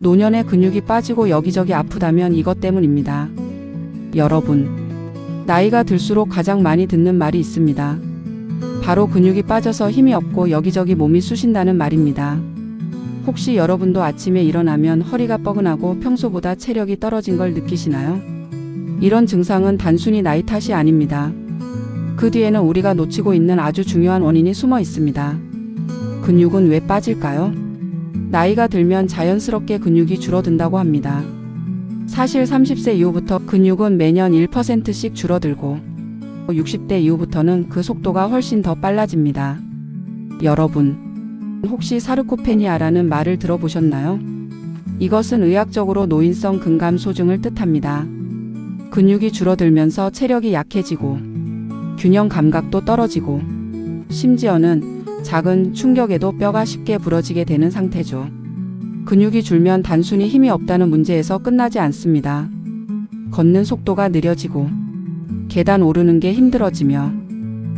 노년에 근육이 빠지고 여기저기 아프다면 이것 때문입니다. 여러분, 나이가 들수록 가장 많이 듣는 말이 있습니다. 바로 근육이 빠져서 힘이 없고 여기저기 몸이 쑤신다는 말입니다. 혹시 여러분도 아침에 일어나면 허리가 뻐근하고 평소보다 체력이 떨어진 걸 느끼시나요? 이런 증상은 단순히 나이 탓이 아닙니다. 그 뒤에는 우리가 놓치고 있는 아주 중요한 원인이 숨어 있습니다. 근육은 왜 빠질까요? 나이가 들면 자연스럽게 근육이 줄어든다고 합니다. 사실 30세 이후부터 근육은 매년 1%씩 줄어들고 60대 이후부터는 그 속도가 훨씬 더 빨라집니다. 여러분, 혹시 사르코페니아라는 말을 들어보셨나요? 이것은 의학적으로 노인성 근감소증을 뜻합니다. 근육이 줄어들면서 체력이 약해지고 균형 감각도 떨어지고 심지어는 작은 충격에도 뼈가 쉽게 부러지게 되는 상태죠. 근육이 줄면 단순히 힘이 없다는 문제에서 끝나지 않습니다. 걷는 속도가 느려지고 계단 오르는 게 힘들어지며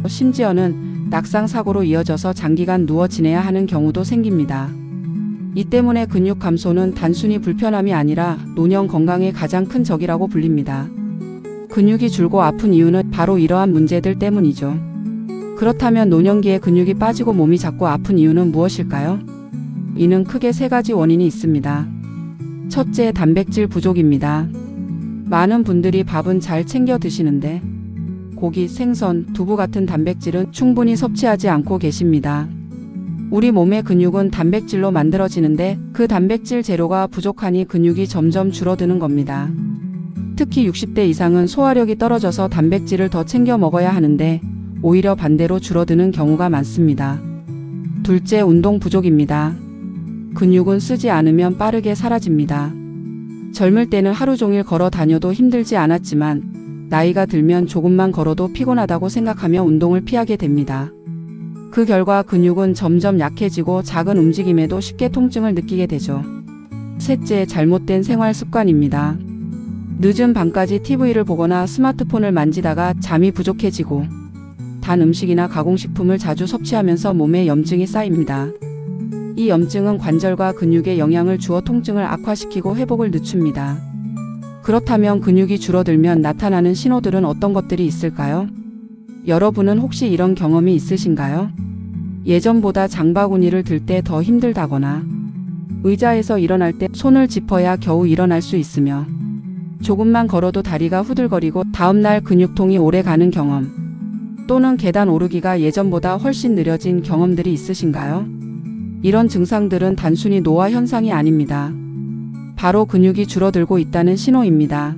심지어는 낙상 사고로 이어져서 장기간 누워 지내야 하는 경우도 생깁니다. 이 때문에 근육 감소는 단순히 불편함이 아니라 노년 건강의 가장 큰 적이라고 불립니다. 근육이 줄고 아픈 이유는 바로 이러한 문제들 때문이죠. 그렇다면 노년기에 근육이 빠지고 몸이 자꾸 아픈 이유는 무엇일까요? 이는 크게 세 가지 원인이 있습니다. 첫째, 단백질 부족입니다. 많은 분들이 밥은 잘 챙겨 드시는데 고기, 생선, 두부 같은 단백질은 충분히 섭취하지 않고 계십니다. 우리 몸의 근육은 단백질로 만들어지는데 그 단백질 재료가 부족하니 근육이 점점 줄어드는 겁니다. 특히 60대 이상은 소화력이 떨어져서 단백질을 더 챙겨 먹어야 하는데 오히려 반대로 줄어드는 경우가 많습니다. 둘째, 운동 부족입니다. 근육은 쓰지 않으면 빠르게 사라집니다. 젊을 때는 하루 종일 걸어 다녀도 힘들지 않았지만 나이가 들면 조금만 걸어도 피곤하다고 생각하며 운동을 피하게 됩니다. 그 결과 근육은 점점 약해지고 작은 움직임에도 쉽게 통증을 느끼게 되죠. 셋째, 잘못된 생활 습관입니다. 늦은 밤까지 TV를 보거나 스마트폰을 만지다가 잠이 부족해지고 단 음식이나 가공식품을 자주 섭취하면서 몸에 염증이 쌓입니다. 이 염증은 관절과 근육에 영향을 주어 통증을 악화시키고 회복을 늦춥니다. 그렇다면 근육이 줄어들면 나타나는 신호들은 어떤 것들이 있을까요? 여러분은 혹시 이런 경험이 있으신가요? 예전보다 장바구니를 들 때 더 힘들다거나 의자에서 일어날 때 손을 짚어야 겨우 일어날 수 있으며 조금만 걸어도 다리가 후들거리고 다음날 근육통이 오래 가는 경험, 또는 계단 오르기가 예전보다 훨씬 느려진 경험들이 있으신가요? 이런 증상들은 단순히 노화 현상이 아닙니다. 바로 근육이 줄어들고 있다는 신호입니다.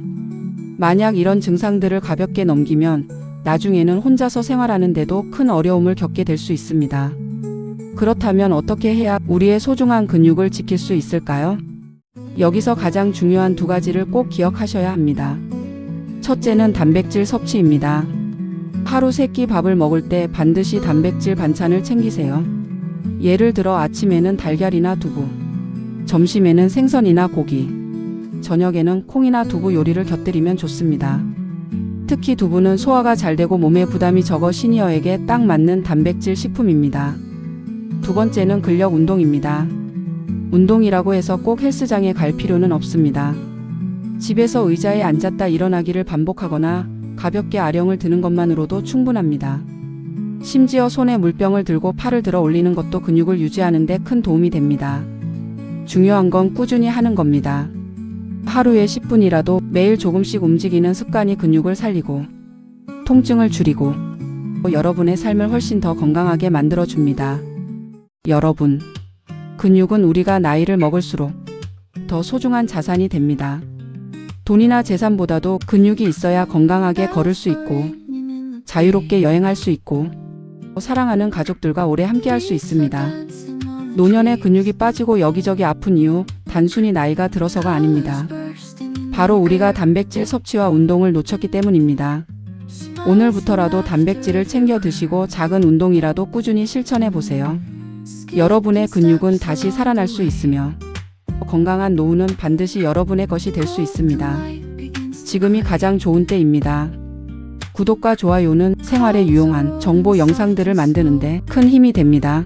만약 이런 증상들을 가볍게 넘기면 나중에는 혼자서 생활하는데도 큰 어려움을 겪게 될 수 있습니다. 그렇다면 어떻게 해야 우리의 소중한 근육을 지킬 수 있을까요? 여기서 가장 중요한 두 가지를 꼭 기억하셔야 합니다. 첫째는 단백질 섭취입니다. 하루 3끼 밥을 먹을 때 반드시 단백질 반찬을 챙기세요. 예를 들어 아침에는 달걀이나 두부, 점심에는 생선이나 고기, 저녁에는 콩이나 두부 요리를 곁들이면 좋습니다. 특히 두부는 소화가 잘 되고 몸에 부담이 적어 시니어에게 딱 맞는 단백질 식품입니다. 두 번째는 근력 운동입니다. 운동이라고 해서 꼭 헬스장에 갈 필요는 없습니다. 집에서 의자에 앉았다 일어나기를 반복하거나 가볍게 아령을 드는 것만으로도 충분합니다. 심지어 손에 물병을 들고 팔을 들어 올리는 것도 근육을 유지하는 데 큰 도움이 됩니다. 중요한 건 꾸준히 하는 겁니다. 하루에 10분이라도 매일 조금씩 움직이는 습관이 근육을 살리고 통증을 줄이고 여러분의 삶을 훨씬 더 건강하게 만들어줍니다. 여러분, 근육은 우리가 나이를 먹을수록 더 소중한 자산이 됩니다. 돈이나 재산보다도 근육이 있어야 건강하게 걸을 수 있고 자유롭게 여행할 수 있고 사랑하는 가족들과 오래 함께할 수 있습니다. 노년에 근육이 빠지고 여기저기 아픈 이유, 단순히 나이가 들어서가 아닙니다. 바로 우리가 단백질 섭취와 운동을 놓쳤기 때문입니다. 오늘부터라도 단백질을 챙겨 드시고 작은 운동이라도 꾸준히 실천해 보세요. 여러분의 근육은 다시 살아날 수 있으며 건강한 노후는 반드시 여러분의 것이 될 수 있습니다. 지금이 가장 좋은 때입니다. 구독과 좋아요는 생활에 유용한 정보 영상들을 만드는데 큰 힘이 됩니다.